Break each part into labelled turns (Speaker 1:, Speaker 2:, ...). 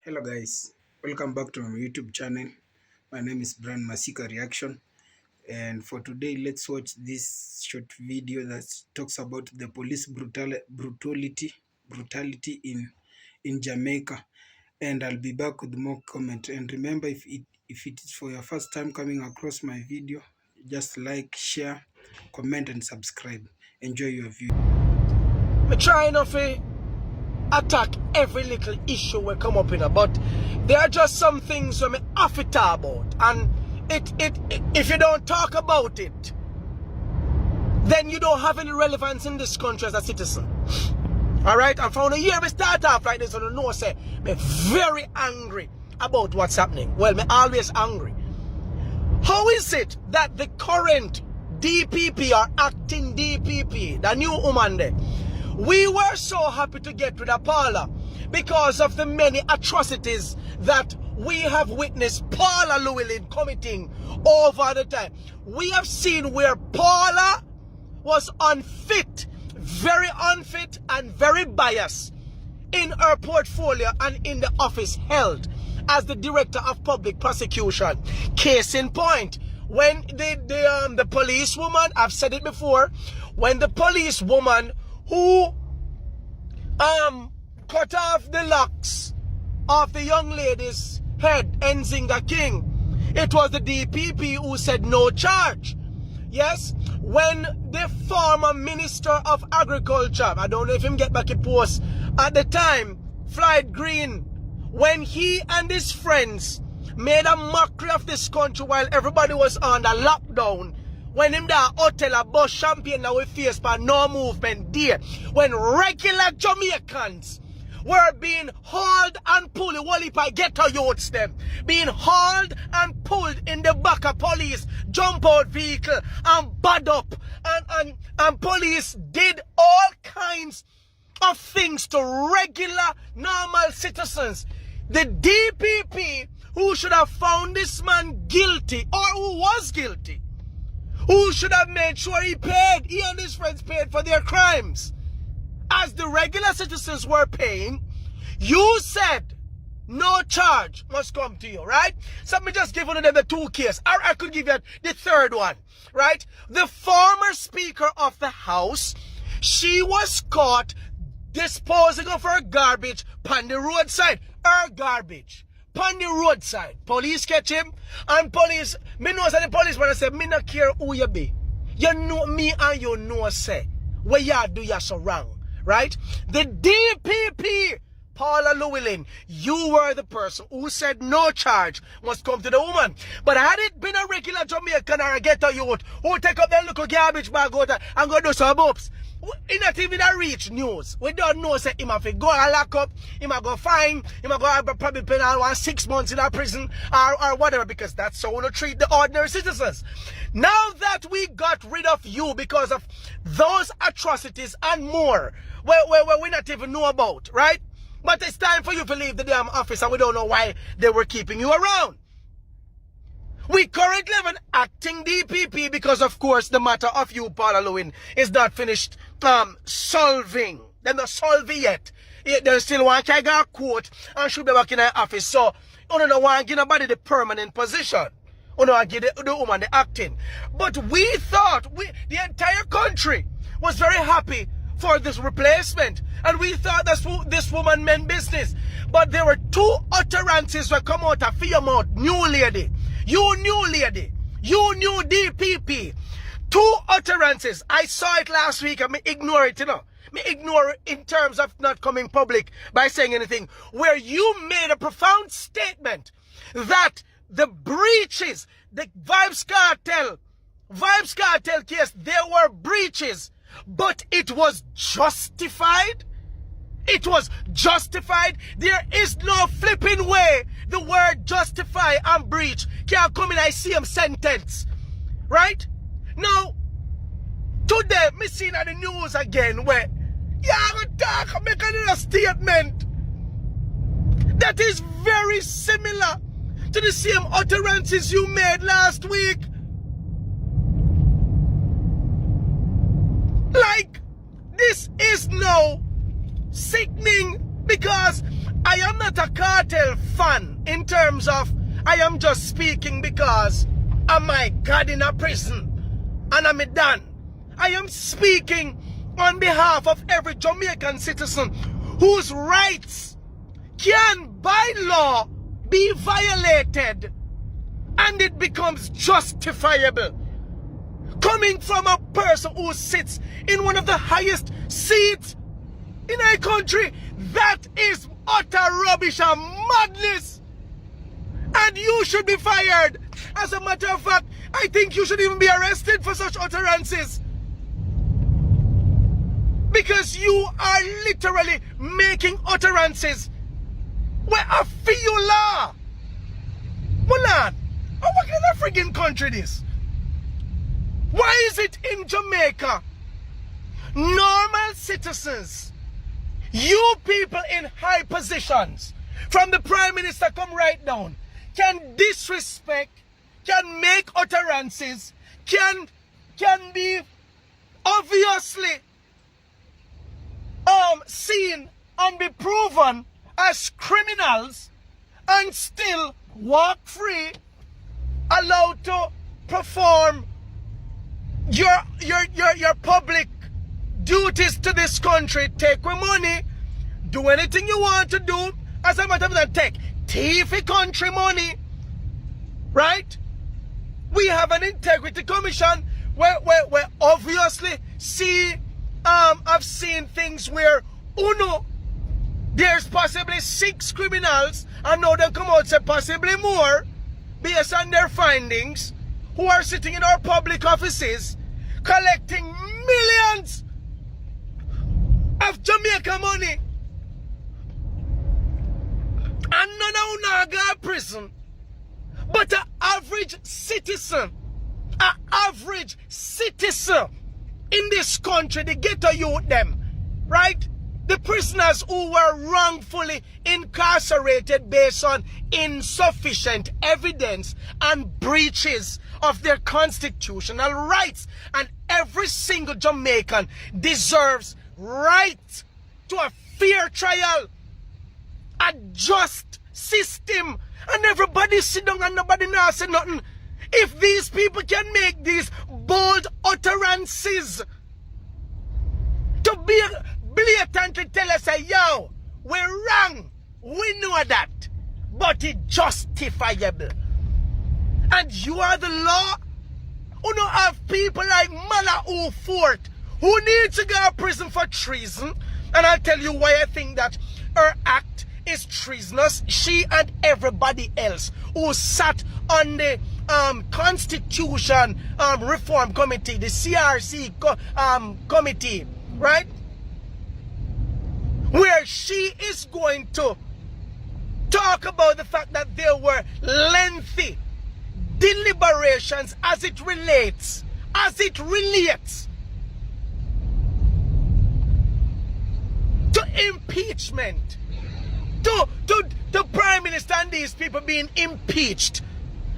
Speaker 1: Hello guys, welcome back to my YouTube channel. My name is Brian Masika Reaction, and for today let's watch this short video that talks about the police brutality in Jamaica, and I'll be back with more comment. And remember, if it is for your first time coming across my video, just like, share, comment and subscribe. Enjoy your video.
Speaker 2: Me try enough to attack every little issue we come up in, but there are just some things where me have to talk about, and if you don't talk about it, then you don't have any relevance in this country as a citizen. Alright, and from the year we start off like this, you know, say me very angry about what's happening. Well, me always angry. How is it that the current DPP or acting DPP, the new woman there, we were so happy to get rid of Paula because of the many atrocities that we have witnessed Paula Llewellyn committing over the time. We have seen where Paula was unfit, very unfit and very biased in her portfolio and in the office held as the Director of Public Prosecution. Case in point, when the police woman, I've said it before, when the police woman who cut off the locks of the young lady's head, Nzinga King, it was the DPP who said no charge. Yes, when the former Minister of Agriculture, I don't know if him get back in post at the time, Floyd Green, when he and his friends made a mockery of this country while everybody was under lockdown, when him da hotel a bus champagne that we face for no movement there, when regular Jamaicans were being hauled and pulled, whole heap of ghetto youths them, being hauled and pulled in the back of police jump out vehicle and bad up, and police did all kinds of things to regular normal citizens. The DPP, who should have found this man guilty, or who was guilty, who should have made sure he and his friends paid for their crimes, as the regular citizens were paying, you said no charge must come to you, right? So me just give one of them the two cases, or I could give you the third one, right? The former Speaker of the House, she was caught disposing of her garbage on the roadside. Her garbage on the roadside. Police catch him, and police, me know say the police when I say, me not care who you be. You know me and you know say, what you do you so wrong, right? The DPP, Paula Llewellyn, you were the person who said no charge must come to the woman. But had it been a regular Jamaican or a ghetto youth who take up their little garbage bag out and go do some ups, it not even a reach news. We don't know say him have to go and lock up, him have go fine, him have go probably penal 6 months in a prison or whatever, because that's how we treat the ordinary citizens. Now that we got rid of you because of those atrocities and more, where we not even know about, right? But it's time for you to leave the damn office, and we don't know why they were keeping you around. We currently have an acting DPP because, of course, the matter of you, Paula Llewellyn, is not finished solving. They're not solving yet. They still want to get a court and should be back in the office. So, you don't want to give nobody the permanent position. You don't want to give the woman the acting. But we thought, the entire country was very happy for this replacement. And we thought this woman meant business. But there were two utterances that come out of your mouth. New lady. You new lady. You new DPP. Two utterances. I saw it last week and me ignore it, you know. Me ignore it in terms of not coming public by saying anything. Where you made a profound statement that the breaches, the Vibes Cartel case, there were breaches, but it was justified. It was justified. There is no flipping way the word justify and breach can come in a same sentence. Right? Now, today, me seen on the news again where I'm going to talk and make another statement that is very similar to the same utterances you made last week. Like, this is now sickening, because I am not a cartel fan in terms of I am just speaking because oh my God in a prison and I'm done. I am speaking on behalf of every Jamaican citizen whose rights can by law be violated and it becomes justifiable. Coming from a person who sits in one of the highest seats in our country, that is utter rubbish and madness. And you should be fired. As a matter of fact, I think you should even be arrested for such utterances. Because you are literally making utterances where I feel law. Well, what kind of friggin' country this? Why is it in Jamaica, normal citizens, you people in high positions, from the Prime Minister come right down, can disrespect, can make utterances, can be obviously seen and be proven as criminals and still walk free, allowed to perform your public duties to this country, take your money, do anything you want to do. As a matter of fact, take thief country money, right? We have an integrity commission where obviously I've seen things where there's possibly 6 criminals, and now they come out and say possibly more based on their findings, who are sitting in our public offices collecting millions of Jamaica money, and none of them go to prison. But an average citizen in this country, the ghetto youth them, right? The prisoners who were wrongfully incarcerated based on insufficient evidence and breaches of their constitutional rights. And every single Jamaican deserves right to a fair trial, a just system. And everybody sit down and nobody now say nothing. If these people can make these bold utterances to be blatantly tell us, say, yo, we're wrong, we know that, but it's justifiable. And you are the law who don't have people like Mala Fort who need to go to prison for treason. And I'll tell you why I think that her act is treasonous. She and everybody else who sat on the Constitution Reform Committee, the CRC committee, right? Where she is going to talk about the fact that there were lengthy deliberations as it relates to impeachment, to Prime Minister and these people being impeached.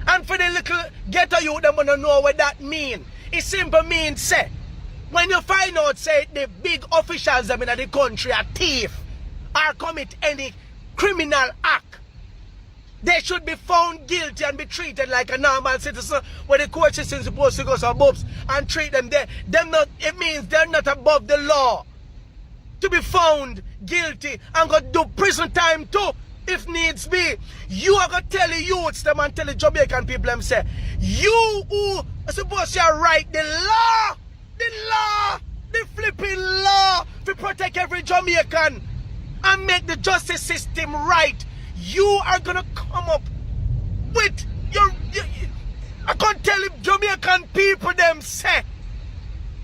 Speaker 2: And for the little ghetto youth, them wanna know what that mean. It simply means, say, when you find out, say, the big officials them in the country are thief or commit any criminal act, they should be found guilty and be treated like a normal citizen, where the court system is supposed to go some books and treat them there. It means they're not above the law to be found guilty and go do prison time too, if needs be. You are going to tell the youths them and tell the Jamaican people them say, you who are supposed to write the flipping law to protect every Jamaican and make the justice system right, you are going to come up with I can't tell the Jamaican people them say,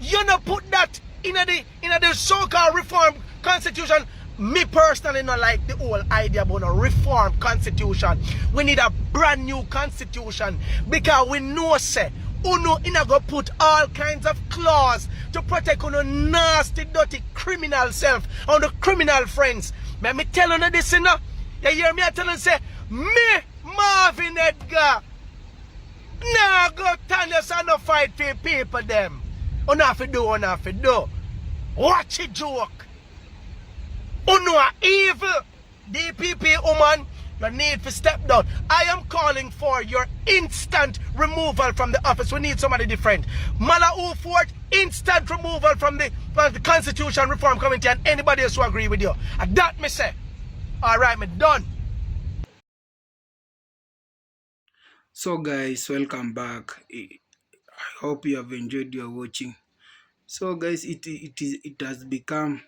Speaker 2: you know, put that in the so-called reform constitution. Me personally not like the whole idea about a reform constitution. We need a brand new constitution because we know say Uno ina go put all kinds of clause to protect Uno nasty, dirty criminal self and the criminal friends. May me tell you this, you know? You hear me? I tell you say, me Marvin Edgar, nah go turn us and no fight for people them. Uno have to do. Watch it joke. Uno are evil. DPP woman, you need to step down. I am calling for your instant removal from the office. We need somebody different. Mala Fort, instant removal from the Constitution Reform Committee, and anybody else who agree with you. And that me say. Alright, me done.
Speaker 1: So guys, welcome back. I hope you have enjoyed your watching. So guys, it has become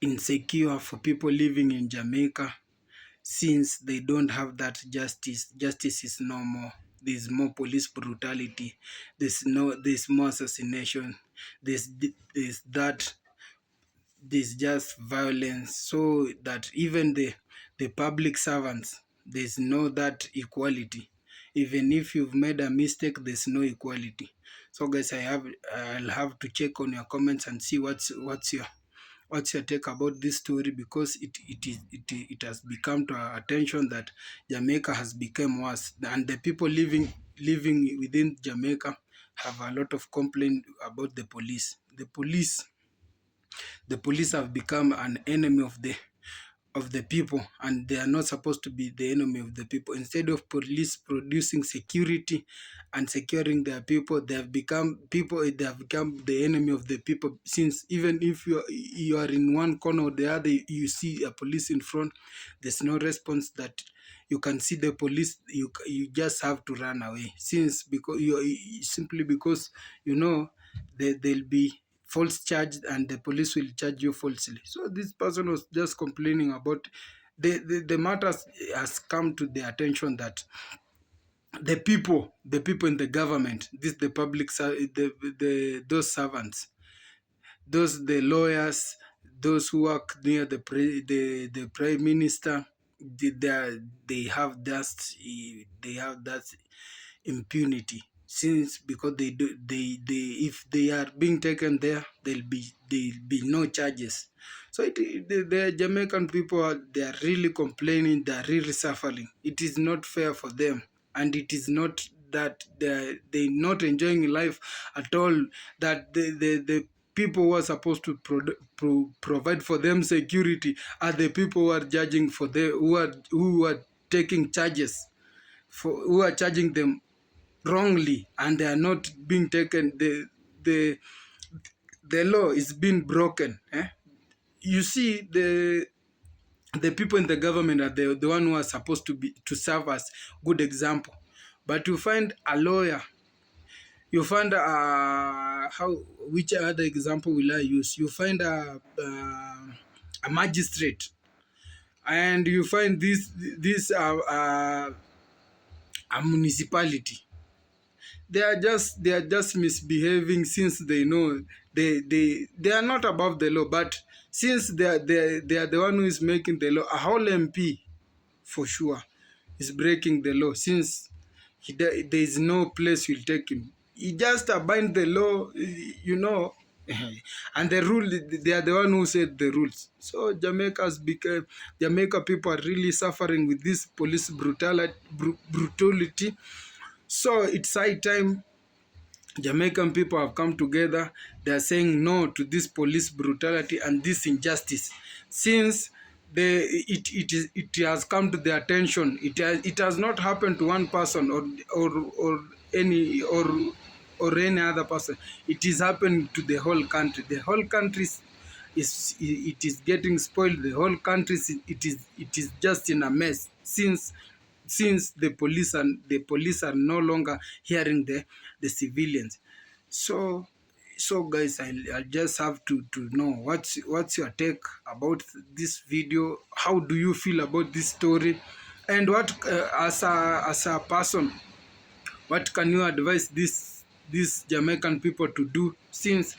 Speaker 1: insecure for people living in Jamaica since they don't have that justice. Justice is no more. There's more police brutality. There's more assassination. There's that. There's just violence. So that even the public servants, there's no that equality. Even if you've made a mistake, there's no equality. So guys, I'll have to check on your comments and see what's your take about this story, because it has become to our attention that Jamaica has become worse, and the people living within Jamaica have a lot of complaint about the police. The police have become an enemy of the people, and they are not supposed to be the enemy of the people. Instead of police producing security and securing their people, they have become the enemy of the people. Since even if you are in one corner or the other, you see a police in front, there's no response that you can see the police, you just have to run away, since because simply because they'll be false charged and the police will charge you falsely. So this person was just complaining about the matters has come to the attention that the people in the government, the public, those servants, the lawyers, those who work near the prime minister, they have that impunity, since because if they are being taken there, there'll be no charges. So the Jamaican people they are really complaining, they are really suffering. It is not fair for them, and it is not that they not enjoying life at all, that the people who are supposed to provide for them security are the people who are judging for them, who are taking charges, who are charging them wrongly, and they are not being taken. The law is being broken. You see, the people in the government are the one who are supposed to serve as good example, but you find a lawyer, you find how which other example will I use? You find a magistrate, and you find this a municipality. They are just misbehaving, since they know they are not above the law, but since they are the one who is making the law. A whole MP for sure is breaking the law, since there is no place will take him. He just abide the law, and the rule, they are the one who said the rules. So Jamaica people are really suffering with this police brutality. So it's high time Jamaican people have come together. They are saying no to this police brutality and this injustice. Since it has come to their attention, it has not happened to one person or any other person. It is happening to the whole country. The whole country is getting spoiled. The whole country it is just in a mess, since the police are no longer hearing the civilians. So guys, I just have to know what's your take about this video. How do you feel about this story? And what as a person, what can you advise these Jamaican people to do, since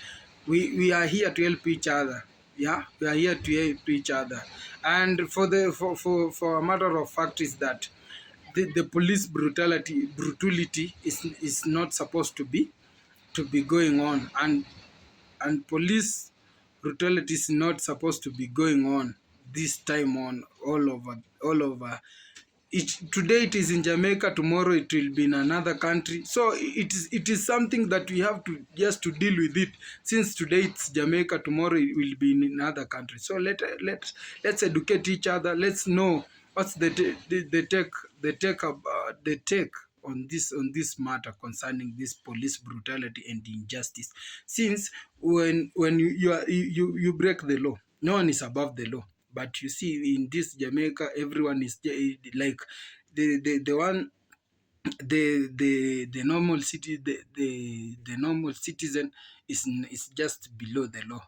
Speaker 1: we are here to help each other? Yeah, we are here to help each other. And for a matter of fact is that the police brutality is not supposed to be going on, and police brutality is not supposed to be going on this time on all over today it is in Jamaica, tomorrow it will be in another country. So it is something that we have to just to deal with it. Since today it's Jamaica, tomorrow it will be in another country. So let's educate each other. Let's know what's the take on this matter concerning this police brutality and injustice. Since when you break the law, no one is above the law. But you see, in this Jamaica, everyone is like the one the normal city the normal citizen is just below the law.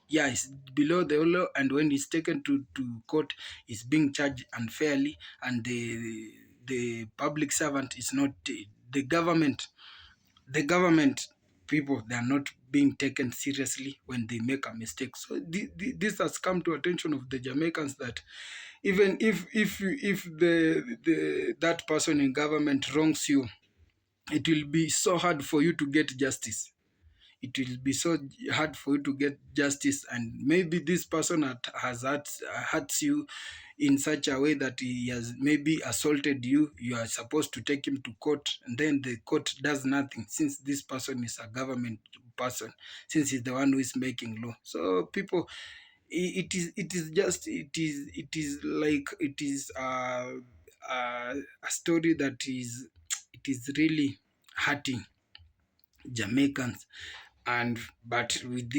Speaker 1: Yeah, it's below the law, and when it's taken to court, it's being charged unfairly, and the public servant is not the government people, they are not being taken seriously when they make a mistake. So this has come to attention of the Jamaicans that even if that person in government wrongs you, it will be so hard for you to get justice. It will be so hard for you to get justice, and maybe this person has hurts you in such a way that he has maybe assaulted you. You are supposed to take him to court, and then the court does nothing, since this person is a government person, since he's the one who is making law. So people, it is like it is a story that is really hurting Jamaicans. And but with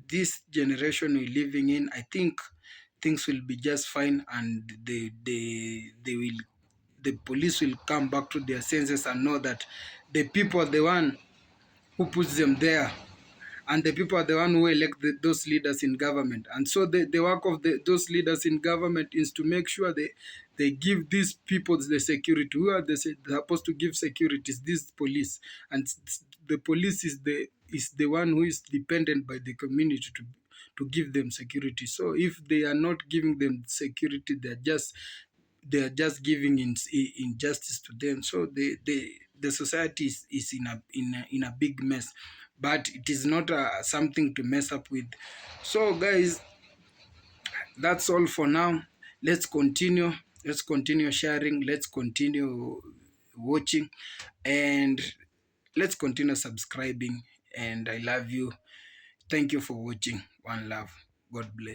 Speaker 1: this generation we're living in, I think things will be just fine, and the police will come back to their senses and know that the people are the one who puts them there, and the people are the one who elect those leaders in government. And so the work of those leaders in government is to make sure they give these people the security. Who are supposed to give security? Is this police, and the police is the one who is dependent by the community to give them security. So if they are not giving them security, they are just giving injustice to them. So the society is in a big mess, but it is not something to mess up with. So guys, that's all for now. Let's continue sharing, let's continue watching, and let's continue subscribing. And I love you. Thank you for watching. One love. God bless.